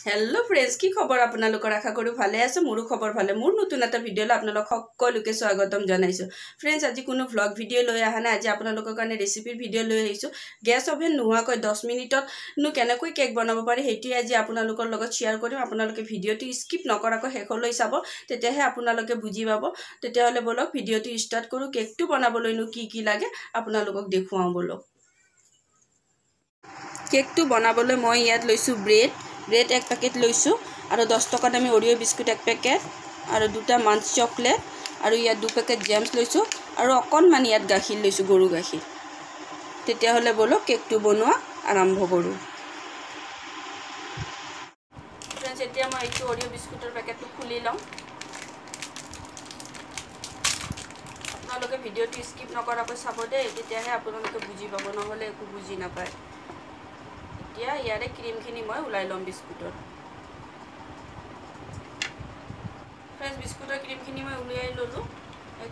Hello friends की खबर आपनालोकर आशा करूँ भाले आछे मोरो खबर भाले मोर नतुन एटा भिडिओले आपनालोक सकलोके स्वागतम जनाइछो। फ्रेंड्स आज कोनो व्लॉग भिडिओ লৈ আহা নাই, আজি आपनालोকৰ কাৰণে ৰেচিপিৰ ভিডিও লৈ আহিছো। গ্যাস ওভেন নোহোৱাকৈ 10 মিনিটত नु কেনেকৈ কেক বনাব পাৰি হেটি আজি आपनालोকৰ লগত শেয়াৰ কৰিম। आपनालोকে ভিডিওটো স্কিপ নকৰাকৈ শেষলৈ চাব, তেতিয়াহে आपनालोকে বুজি পাব। তেতিয়াহলে বলক ভিডিওটো স্টাৰ্ট কৰো। কেকটো বনাবলৈ नु কি লাগে आपनालोকক দেখুৱাও বলক। কেকটো বনাবলৈ মই ইয়াত লৈছো ব্ৰেড एक पैकेट लैसो और 10 टका दामी ओरिओ बिस्कुट एक पैकेट और दुटा मंच चॉकलेट और इया 2 पैकेट जेम्स लैसो और अकनमान इयात गाखिर लैसो गरु गाखिर। तेतिया हले बोलो केकटो बनवा आरम्भ करू। फ्रेंड्स एतिया मैं एटु ओरिओ बिस्कुटर पैकेटटो खुली लम। आपनालोके भिडिओटो स्किप नकराকৈ চাব দে, তেতিয়াহে आपनालोके বুজি পাব, নহলে একো বুজি নাপায়। এতিয়া ইয়াৰে ক্ৰীমখিনি মই উলাই লম বিস্কুটৰ। फ्रेंड्स बिस्कुटर क्रीमখিনি মই উলিয়াই ললো।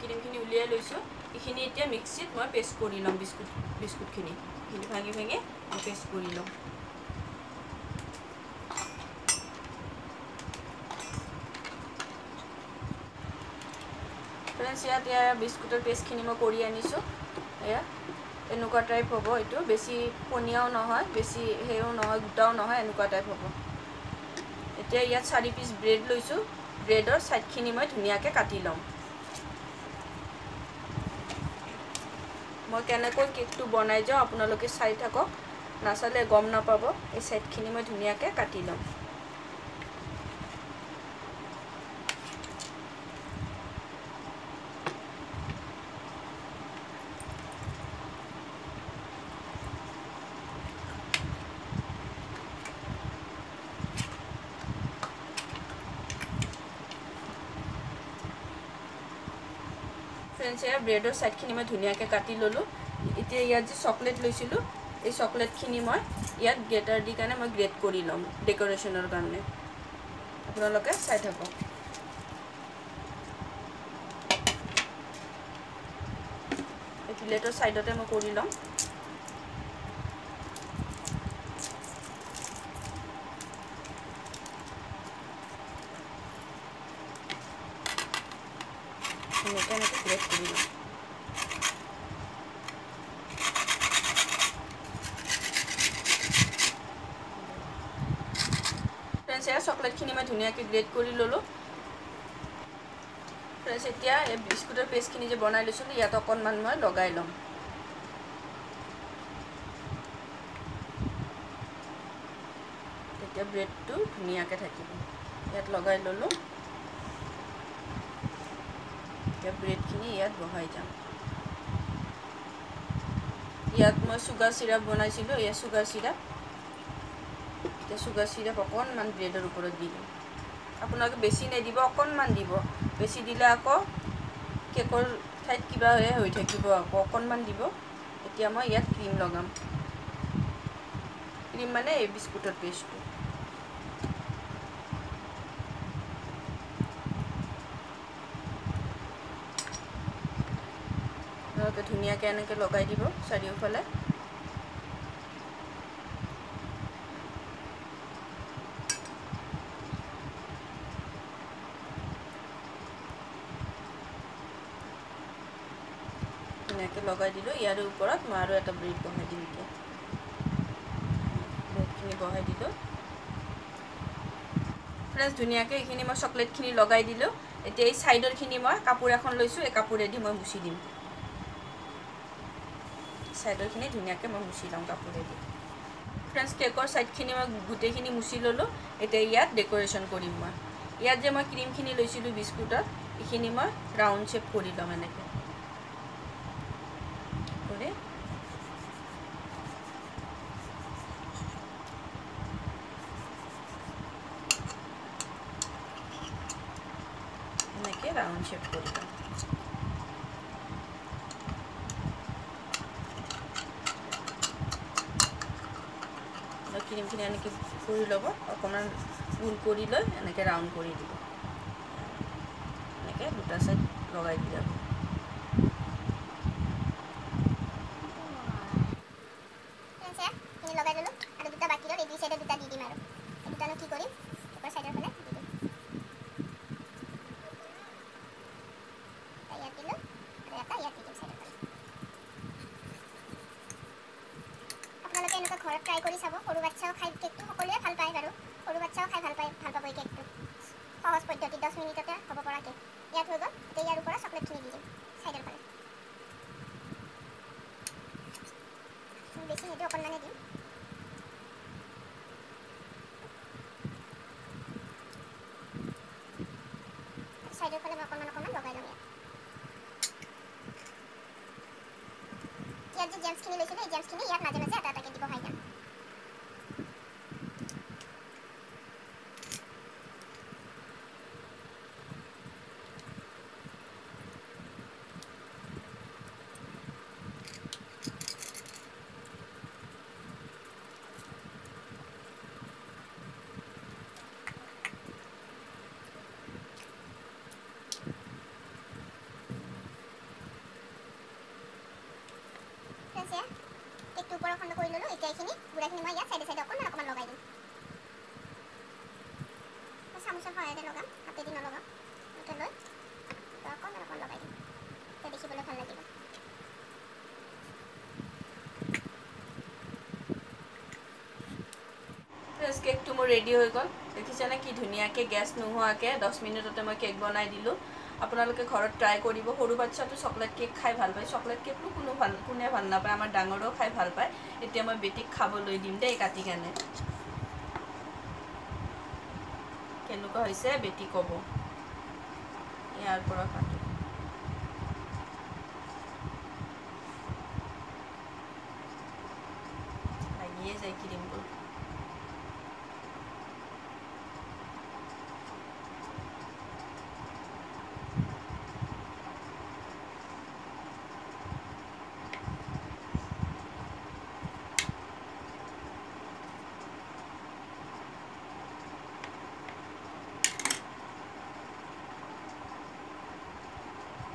ক্ৰীমখিনি উলিয়াই লৈছো। ইখিনি এতিয়া মিক্সিত মই পেষ্ট কৰি লম বিস্কুটখিনি। ইখিনি ভাঙি ভাঙি মই পেষ্ট কৰি লম। फ्रेंड्स या बिस्कुटर पेस्टখিনি মই কৰি আনিছো। এয়া एनुका टाइप हम यू बेसि पनियाओ নহয় बेसि हेओ নহয় गोटाओ নহয় एनुका टाइप हम। এতিয়া ইয়াত 4 পিস ब्रेड लैसो। ब्रेडर साइडखिनि मैं धुनियाके काटि लम। मैं केनेকৈ केकटो बनाई जाओ आपनालोके चाइ थाকক, नाचाले गम नापाब। ए साइडखिनि मैं धुनियाके काटि लम। फ्रेंड्स या ब्रेडर साइडखिनि मैं धुनियाके काटि ललो। इতিয়া ইয়াত যে চকলেট লৈছিলো, এই চকলেটখিনি মই ইয়াত গ্ৰেটাৰ দি কানে মই গ্ৰেট কৰি লম ডেকোৰেশনৰ কাৰণে। আপোনালোকে চাই থাকক। এই প্লেটৰ সাইডতে মই কৰি লম। ग्रेट कर लो। फ्रेंड्स या चॉकलेटखिनि मैं धुनियाके ग्रेट कर ललो। फ्रेंड्स एतिया ए बिस्कुटर पेस्टखिनि जे बनाइ लैছিলো ইয়াত অকনমান মই লগাই লম। তেতিয়া ব্ৰেডটো ধুনিয়াকে থাকিব। ইয়াত লগাই ললো। ब्रेडखिनि ইয়াত বহাই যাম। ইয়াত মই সুগার সিরাপ বনাইছিলো। এই সুগার সিরাপ অকনমান ব্ৰেডৰ ওপৰত দি দিম। আপোনালোকে বেছি নাই দিব, অকনমান দিব। বেছি দিলে আকৌ কেকৰ ঠাইত কিবা হৈ থাকিব, আকৌ অকনমান দিব। এতিয়া মই ইয়াত ক্ৰীম লগাম। ক্ৰীম মানে এই বিস্কুটৰ পেষ্টটো। ধুনিয়াকে এনেকে লগাই দিব চাৰিওফালে। ধুনিয়াকে লগাই দিলো। ইয়াৰ ওপৰত মই আৰু এটা ব্ৰেড বহাই দিম। এতিয়া ব্ৰেডখিনি বহাই দিলো। फ्रेंड्स ধুনিয়াকে এইখিনি মই চকলেটখিনি লগাই দিলো। এতিয়া এই সাইডৰখিনি মই কাপোৰ এখন লৈছো। এই কাপোৰেদি মই মুছি দিম। साइडरखिनि धुनियाके मैं मुछि लम कापोरेदि। फ्रेंड्स केकर साइडखिनि मैं गुटेखिनि मुछि ललो। एते यात डेकोरेशन करिम। मैं यात जे मैं क्रीमखिनि लैसिलु बिस्कुटर, इखिनि मैं राउंड शेप करि लम। एनेके करे एनेके राउंड शेप करि लम। क्रीमखिनि এনেকে কৰি লব। অকমান গোল কৰি লৈ এনেকে ৰাউন্ড কৰি দিব। এনেকে দুটা সাইড লগাই দি যাব। লগাই দিলো আৰু দুটা বাকি ৰল। এই দুই সাইডে দুটা দি দিম আৰু। দুটানো কি কৰিম চাইডৰ ফালে মই অকণমান লগাই ল'ম ইয়াত যে জেমছখিনি লৈছিলোঁ এই জেমছখিনি ইয়াত মাজে মাজে এটা এটাকৈ দিব হয় যাম কেকটো ওপৰৰ খণ্ড কৰি ল'লোঁ এতিয়া এইখিনি গুড়াখিনি মই ইয়াত চাইডে চাইডে অকণমান লগাই দিম চামুচৰ সহায়তে লগাম হাতেদি নলগাম এনেকৈ লৈ অকণমান লগাই দিম তেতিয়া দেখিবলৈ ভাল লাগিব কেকটো মোৰ ৰেডি হৈ গ'ল দেখিছেনে কি ধুনীয়াকৈ গেছ নোহোৱাকৈ 10 মিনিটতে মই কেক বনাই দিলোঁ আপোনালোকে ঘৰত ট্ৰাই কৰিব সৰু বাচ্চাটো চকলেট কেক খাই ভাল পায় চকলেট কেকটো কোনে ভাল নাপায় আমাৰ ডাঙৰেও খাই ভাল পায় এতিয়া মই বেটিক খাবলৈ দিম দেই কাটি কেনে কেনেকুৱা হৈছে বেটি ক'ব ইয়াৰ পৰা কাটো লাগিয়ে যায় ক্ৰীমবোৰ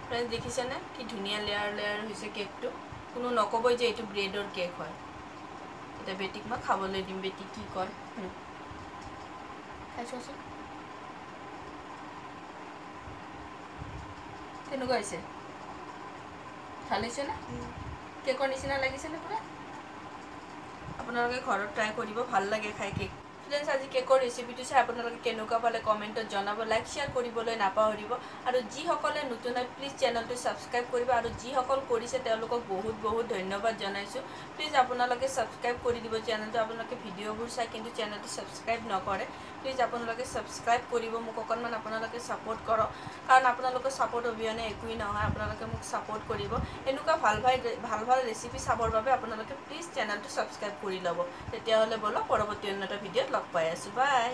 ফ্ৰেন্ডছ দেখিছেনে কি ধুনীয়া লেয়াৰ হৈছে কেকটো কোনো নকবই যে এইটো ব্ৰেডৰ কেক হয় এটা বেটিক মই খাবলৈ দিম বেটি কি কয় খাইছোৱাচোন কেনেকুৱা হৈছে ভাল হৈছেনে কেকৰ নিচিনা লাগিছেনে পুৰা আপোনালোকে ঘৰত ট্ৰাই কৰিব ভাল লাগে খাই কেক ফ্ৰেন্ডছ আজি কেকৰ ৰেচিপিটো চাই আপোনালোকে কেনেকুৱা পালে কমেণ্টত জনাব লাইক শ্বেয়াৰ কৰিবলৈ নাপাহৰিব আৰু যিসকলে নতুন হয় প্লিজ চেনেলটো ছাবস্ক্ৰাইব কৰিব আৰু যিসকল কৰিছে তেওঁলোকক বহুত বহুত ধন্যবাদ জনাইছোঁ প্লিজ আপোনালোকে ছাবস্ক্ৰাইব কৰি দিব চেনেলটো আপোনালোকে ভিডিঅ'বোৰ চাই কিন্তু চেনেলটো ছাবস্ক্ৰাইব নকৰে প্লিজ আপোনালোকে ছাবস্ক্ৰাইব কৰিব মোক অকণমান আপোনালোকে ছাপোৰ্ট কৰক কাৰণ আপোনালোকৰ ছাপোৰ্ট অবিহনে একোৱেই নহয় আপোনালোকে মোক ছাপোৰ্ট কৰিব এনেকুৱা ভাল ৰেচিপি চাবৰ বাবে আপোনালোকে প্লিজ চেনেলটো ছাবস্ক্ৰাইব কৰি ল'ব তেতিয়াহ'লে বলক পৰৱৰ্তী অন্য এটা ভিডিঅ'ত লগ পাই আছোঁ বাই